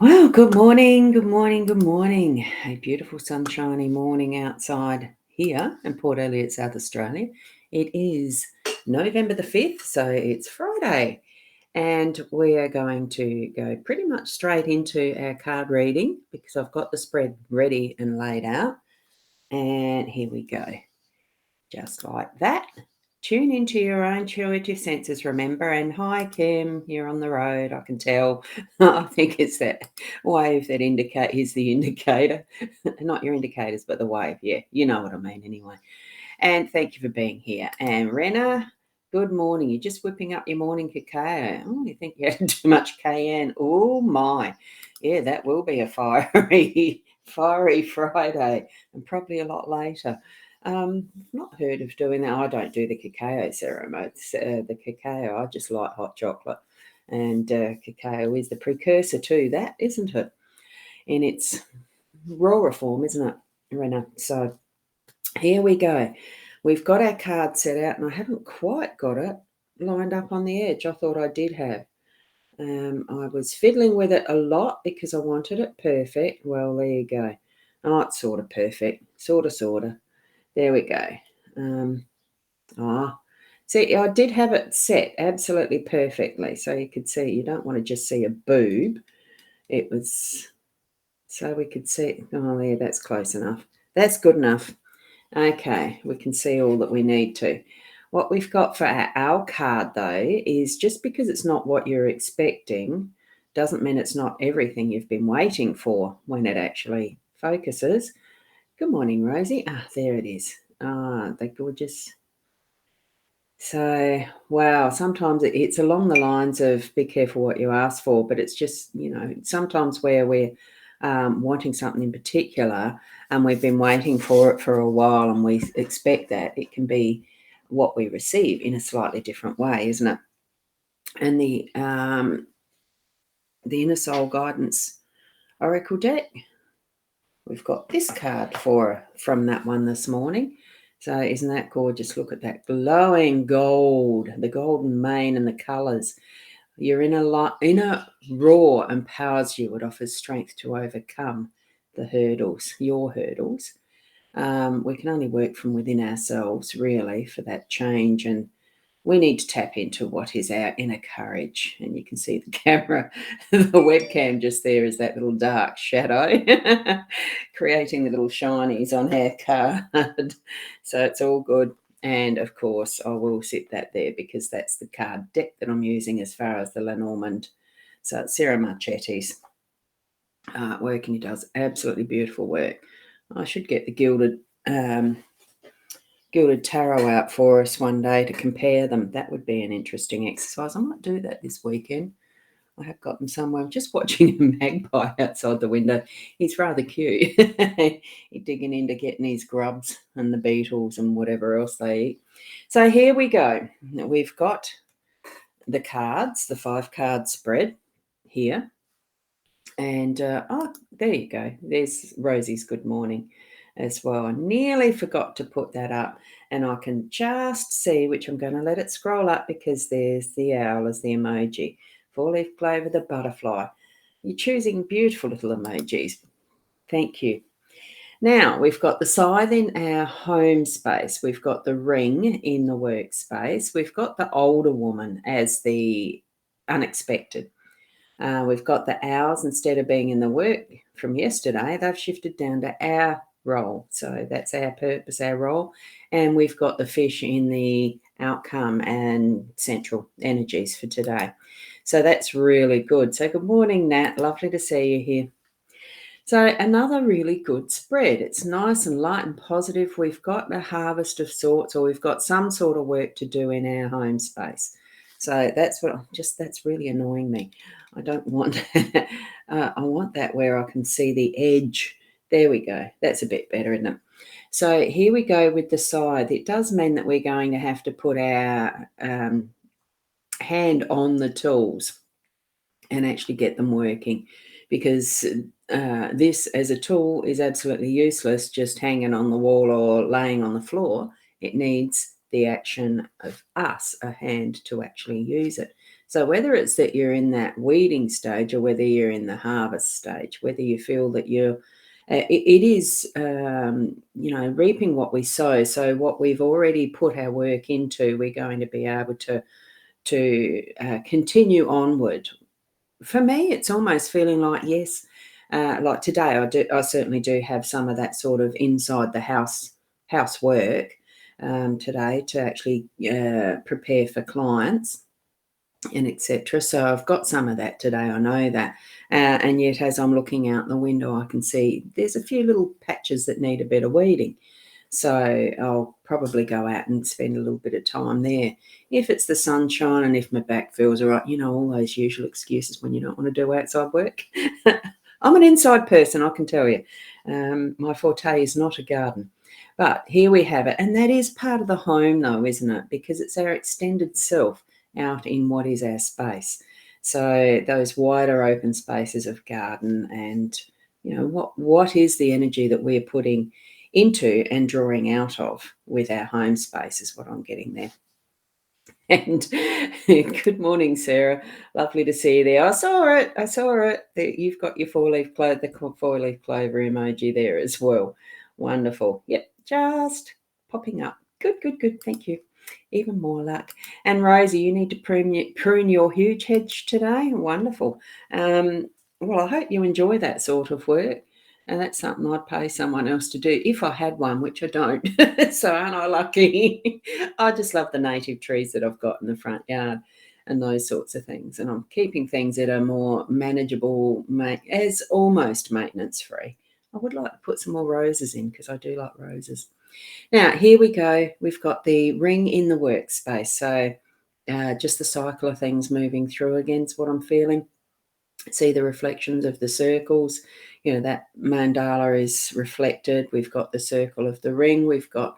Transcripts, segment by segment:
Well, good morning, good morning, good morning. A beautiful sunshiny morning outside here in Port Elliot, South Australia. It is November the 5th, so it's Friday. And we are going to go pretty much straight into our card reading because I've got the spread ready and laid out. And here we go. Just like that. Tune into your own intuitive senses, remember. And hi, Kim, you're on the road, I can tell. I think it's that wave that is the indicator. Not your indicators, but the wave. Yeah, you know what I mean anyway. And thank you for being here. And Rena, good morning. You're just whipping up your morning cacao. Oh, you think you had too much cayenne? Oh, my. Yeah, that will be a fiery Friday and probably a lot later. I've not heard of doing that. I don't do the cacao ceremony. The cacao, I just like hot chocolate. And cacao is the precursor to that, isn't it? In its rawer form, isn't it, Rena? So here we go. We've got our card set out, and I haven't quite got it lined up on the edge. I thought I did have. I was fiddling with it a lot because I wanted it perfect. Well, there you go. Oh, it's sort of perfect. Sort of. There we go. See, I did have it set absolutely perfectly. So you could see, you don't want to just see a boob. It was, so we could see, oh, there, that's close enough. That's good enough. Okay, we can see all that we need to. What we've got for our card, though, is just because it's not what you're expecting doesn't mean it's not everything you've been waiting for when it actually focuses. Good morning, Rosie. There it is. They're gorgeous. So, wow, sometimes it's along the lines of be careful what you ask for, but it's just, sometimes where we're wanting something in particular and we've been waiting for it for a while and we expect that, it can be what we receive in a slightly different way, isn't it? And the Inner Soul Guidance Oracle deck, we've got this card from that one this morning. So isn't that gorgeous? Look at that glowing gold, the golden mane and the colours. Your inner roar empowers you. It offers strength to overcome the hurdles, your hurdles. We can only work from within ourselves, really, for that change. And we need to tap into what is our inner courage. And you can see the camera, the webcam just there is that little dark shadow, creating the little shinies on our card. So it's all good. And of course, I will sit that there because that's the card deck that I'm using as far as the Lenormand. So it's Sarah Marchetti's artwork, and he does absolutely beautiful work. I should get the gilded tarot out for us one day to compare them. That would be an interesting exercise. I might do that this weekend. I have got them somewhere. I'm just watching a magpie outside the window. He's rather cute. He's digging into getting his grubs and the beetles and whatever else they eat. So here we go. We've got the cards, the 5-card spread here. And, there you go. There's Rosie's good morning as well. I nearly forgot to put that up. And I can just see, which I'm going to let it scroll up because there's the owl as the emoji. 4-leaf clover, the butterfly. You're choosing beautiful little emojis. Thank you. Now, we've got the scythe in our home space. We've got the ring in the workspace. We've got the older woman as the unexpected. We've got the owls, instead of being in the work from yesterday, they've shifted down to our role. So that's our purpose, our role. And we've got the fish in the outcome and central energies for today. So that's really good. So good morning, Nat. Lovely to see you here. So another really good spread. It's nice and light and positive. We've got a harvest of sorts, or we've got some sort of work to do in our home space. So that's really annoying me. I don't want that. I want that where I can see the edge. There we go. That's a bit better, isn't it? So here we go with the scythe. It does mean that we're going to have to put our hand on the tools and actually get them working, because this as a tool is absolutely useless just hanging on the wall or laying on the floor. It needs the action of us, a hand, to actually use it. So whether it's that you're in that weeding stage or whether you're in the harvest stage, whether you feel that you're it is, reaping what we sow. So what we've already put our work into, we're going to be able to continue onward. For me, it's almost feeling like, yes, like today, I certainly do have some of that sort of inside the housework today to actually prepare for clients and etc. So I've got some of that today. I know that, and yet as I'm looking out the window, I can see there's a few little patches that need a bit of weeding. So I'll probably go out and spend a little bit of time there. If it's the sunshine and if my back feels all right, all those usual excuses when you don't want to do outside work. I'm an inside person, I can tell you. My forte is not a garden. But here we have it. And that is part of the home, though, isn't it? Because it's our extended self out in what is our space. So those wider open spaces of garden and, what is the energy that we're putting into and drawing out of with our home space is what I'm getting there. And good morning, Sarah. Lovely to see you there. I saw it. You've got your four-leaf clover, the four-leaf clover emoji there as well. Wonderful. Yep, just popping up. Good. Thank you. Even more luck. And Rosie, you need to prune your huge hedge today. Wonderful. Well, I hope you enjoy that sort of work. And that's something I'd pay someone else to do if I had one, which I don't. So aren't I lucky? I just love the native trees that I've got in the front yard and those sorts of things. And I'm keeping things that are more manageable, as almost maintenance free. I would like to put some more roses in because I do like roses. Now, here we go. We've got the ring in the workspace. So just the cycle of things moving through again is what I'm feeling. See the reflections of the circles. That mandala is reflected. We've got the circle of the ring. We've got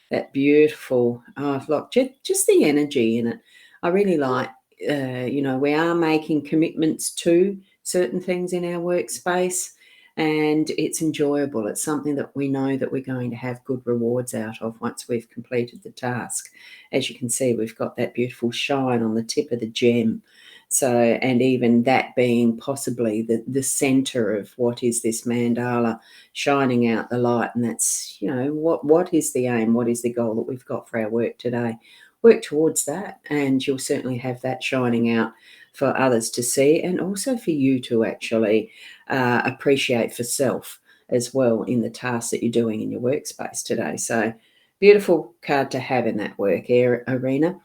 that beautiful, look, just the energy in it. I really like, we are making commitments to certain things in our workspace and it's enjoyable. It's something that we know that we're going to have good rewards out of once we've completed the task. As you can see, we've got that beautiful shine on the tip of the gem. So, and even that being possibly the center of what is this mandala, shining out the light. And that's, what is the aim? What is the goal that we've got for our work today? Work towards that. And you'll certainly have that shining out for others to see and also for you to actually appreciate for self as well in the tasks that you're doing in your workspace today. So beautiful card to have in that work arena.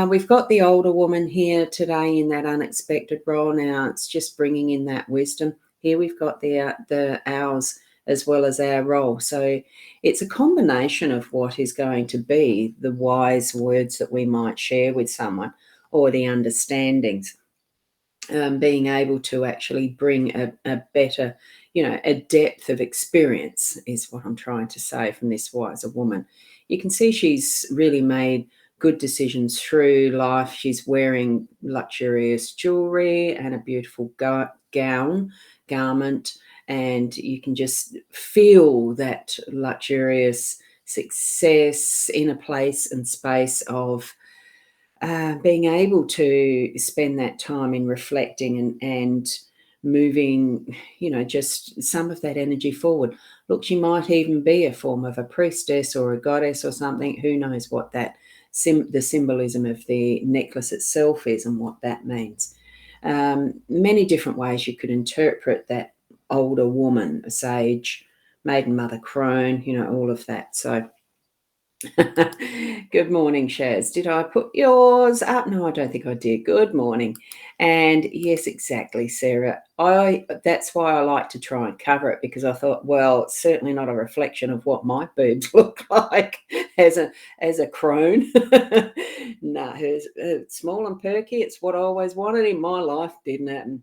We've got the older woman here today in that unexpected role. Now it's just bringing in that wisdom. Here we've got the ours as well as our role. So it's a combination of what is going to be the wise words that we might share with someone or the understandings. Being able to actually bring a better, a depth of experience is what I'm trying to say from this wiser woman. You can see she's really made good decisions through life. She's wearing luxurious jewelry and a beautiful garment, and you can just feel that luxurious success in a place and space of being able to spend that time in reflecting and moving, just some of that energy forward. Look, she might even be a form of a priestess or a goddess or something. Who knows what that the symbolism of the necklace itself is and what that means. Many different ways you could interpret that older woman, a sage, maiden mother crone, all of that. So good morning, Shaz. Did I put yours up? No, I don't think I did. Good morning. And yes, exactly, Sarah. That's why I like to try and cover it because I thought, well, it's certainly not a reflection of what my boobs look like as a crone. No, hers small and perky. It's what I always wanted in my life. Didn't happen.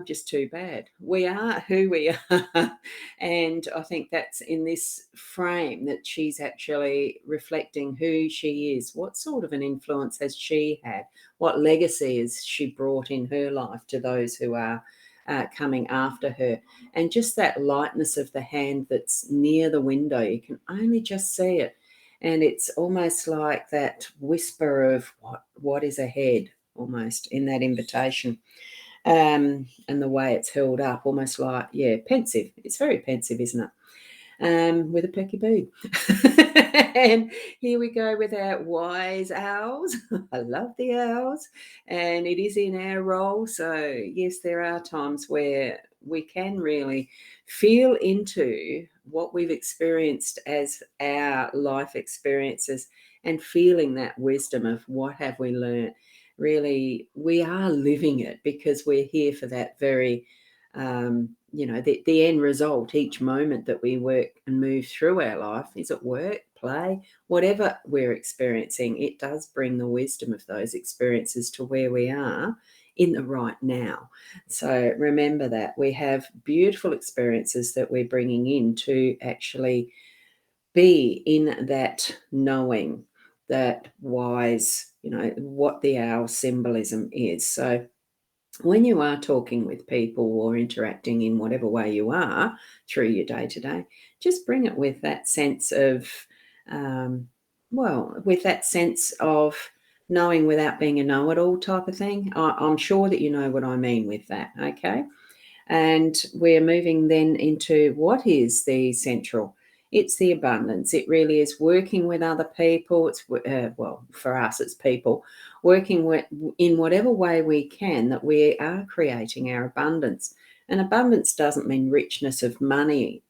Just too bad. We are who we are. And I think that's in this frame that she's actually reflecting who she is. What sort of an influence has she had? What legacy has she brought in her life to those who are coming after her? And just that lightness of the hand that's near the window, you can only just see it. And it's almost like that whisper of what is ahead. almost in that invitation. And the way it's held up, almost like, pensive. It's very pensive, isn't it? With a perky boo. And here we go with our wise owls. I love the owls, and it is in our role. So, yes, there are times where we can really feel into what we've experienced as our life experiences and feeling that wisdom of what have we learned. Really, we are living it because we're here for that very the end result, each moment that we work and move through our life, is at work, play, whatever we're experiencing, it does bring the wisdom of those experiences to where we are in the right now. So remember that we have beautiful experiences that we're bringing in to actually be in that knowing, that wise, what the owl symbolism is. So when you are talking with people or interacting in whatever way you are through your day to day, just bring it with that sense of, with that sense of knowing without being a know it all type of thing. I'm sure that you know what I mean with that. Okay. And we're moving then into what is the central. It's the abundance. It really is working with other people. It's for us, it's people working with, in whatever way we can, that we are creating our abundance. And abundance doesn't mean richness of money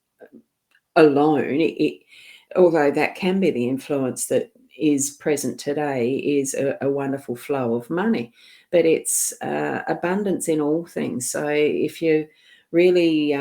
alone. Although that can be the influence that is present today, is a wonderful flow of money, but it's abundance in all things. So if you really,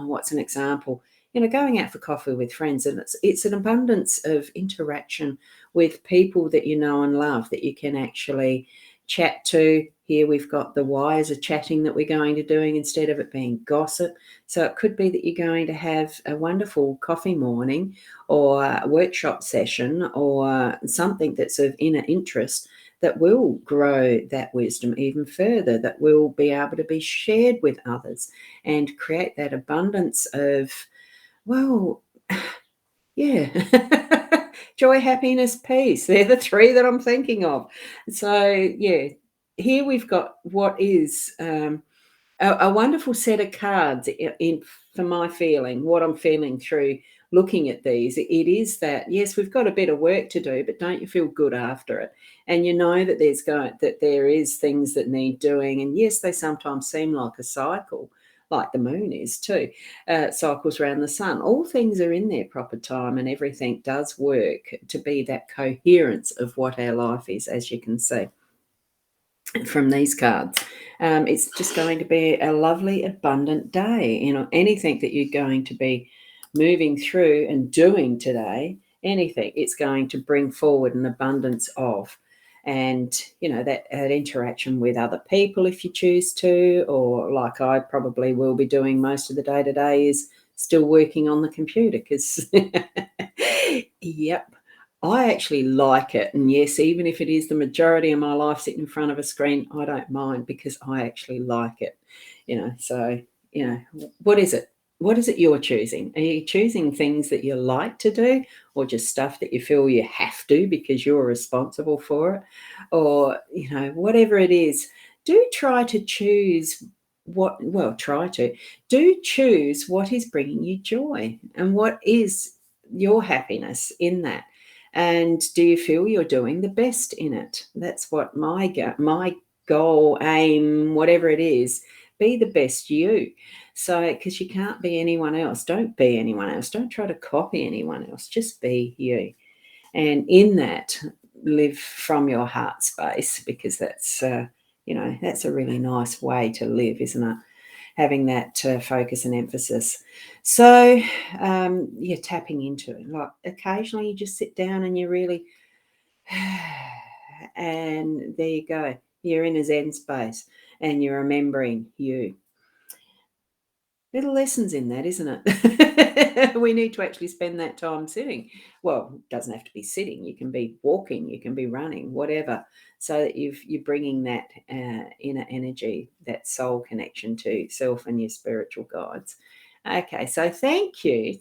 what's an example? Going out for coffee with friends, and it's an abundance of interaction with people that you know and love, that you can actually chat to. Here we've got the wiser chatting that we're going to doing instead of it being gossip. So it could be that you're going to have a wonderful coffee morning or a workshop session or something that's of inner interest that will grow that wisdom even further, that will be able to be shared with others and create that abundance of, well, yeah. Joy, happiness, peace. They're the three that I'm thinking of. So, here we've got what is a wonderful set of cards for my feeling, what I'm feeling through looking at these. It is that, yes, we've got a bit of work to do, but don't you feel good after it? And you know that there is things that need doing. And yes, they sometimes seem like a cycle, like the moon is too, cycles around the sun. All things are in their proper time, and everything does work to be that coherence of what our life is, as you can see from these cards. It's just going to be a lovely, abundant day. Anything that you're going to be moving through and doing today, anything, it's going to bring forward an abundance of. And, that interaction with other people, if you choose to, or like I probably will be doing most of the day today, is still working on the computer because, yep, I actually like it. And yes, even if it is the majority of my life sitting in front of a screen, I don't mind because I actually like it. So, what is it? What is it you're choosing? Are you choosing things that you like to do, or just stuff that you feel you have to because you're responsible for it? Or, whatever it is, do try to choose do choose what is bringing you joy and what is your happiness in that. And do you feel you're doing the best in it? That's what my goal, aim, whatever it is, be the best you. So, because you can't be anyone else. Don't be anyone else. Don't try to copy anyone else. Just be you. And in that, live from your heart space, because that's, that's a really nice way to live, isn't it? Having that focus and emphasis. So, you're tapping into it. Like occasionally you just sit down and you really, and there you go. You're in a Zen space and you're remembering you. Little lessons in that, isn't it? We need to actually spend that time sitting. Well, it doesn't have to be sitting. You can be walking, you can be running, whatever, so that you're bringing that inner energy, that soul connection to self and your spiritual guides. Okay, so thank you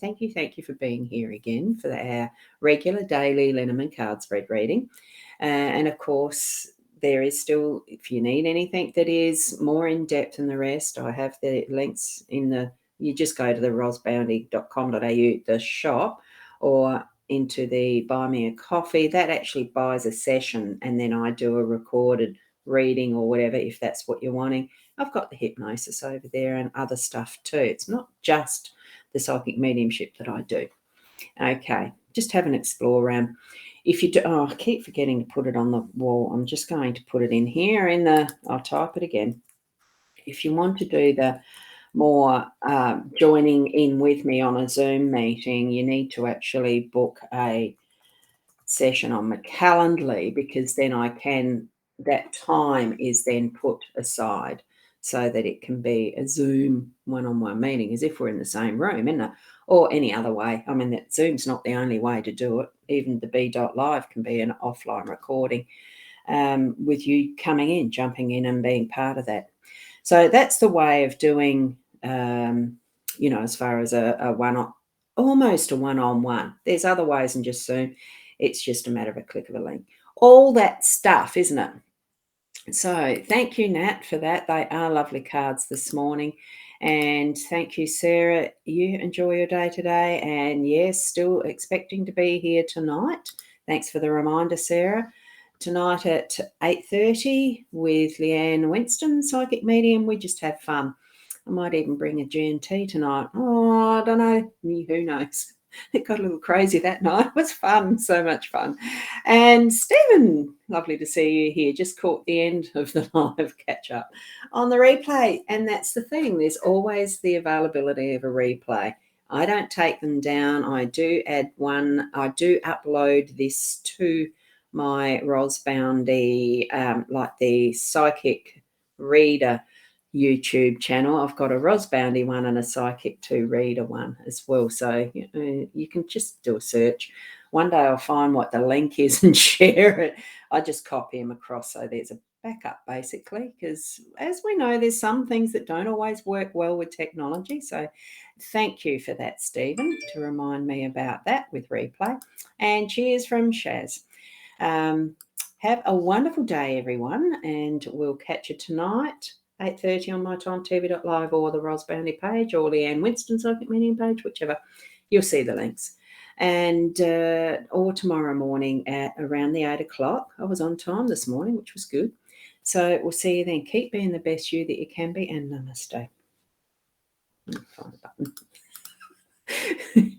for being here again for our regular daily Lenormand card spread reading. And of course, there is still, if you need anything that is more in depth than the rest, I have the links you just go to the rosboundy.com.au, the shop, or into the Buy Me a Coffee. That actually buys a session, and then I do a recorded reading or whatever, if that's what you're wanting. I've got the hypnosis over there and other stuff too. It's not just the psychic mediumship that I do. Okay, just have an explore around. If you do, I keep forgetting to put it on the wall. I'm just going to put it in here I'll type it again. If you want to do the more joining in with me on a Zoom meeting, you need to actually book a session on my Calendly, because then that time is then put aside so that it can be a Zoom one-on-one meeting, as if we're in the same room, isn't it? Or any other way. I mean, that Zoom's not the only way to do it. Even the B.Live can be an offline recording with you coming in, jumping in and being part of that. So that's the way of doing, as far as a one-on, almost a one-on-one. There's other ways than just Zoom. It's just a matter of a click of a link. All that stuff, isn't it? So thank you, Nat, for that. They are lovely cards this morning. And thank you, Sarah. You enjoy your day today. And yes, still expecting to be here tonight. Thanks for the reminder, Sarah. Tonight at 8:30 with Leanne Winston, Psychic Medium. We just have fun. I might even bring a G&T tonight. Oh, I don't know. Who knows? It got a little crazy that night. It was fun, so much fun. And Stephen, lovely to see you here. Just caught the end of the live catch up on the replay. And that's the thing. There's always the availability of a replay. I don't take them down. I do add one. I do upload this to my rosboundy, like the psychic reader YouTube channel. I've got a rosboundy one and a psychic 2 reader one as well. So you can just do a search. One day I'll find what the link is and share it. I just copy them across so there's a backup, basically, because as we know, there's some things that don't always work well with technology. So thank you for that, Stephen, to remind me about that with replay. And cheers from Shaz. Have a wonderful day, everyone, and we'll catch you tonight, 8:30 on mytimetv.live or the Rosboundy page or Leanne Winston Psychic Medium page, whichever. You'll see the links. And or tomorrow morning at around the 8 o'clock. I was on time this morning, which was good. So we'll see you then. Keep being the best you that you can be, and namaste. Find the button.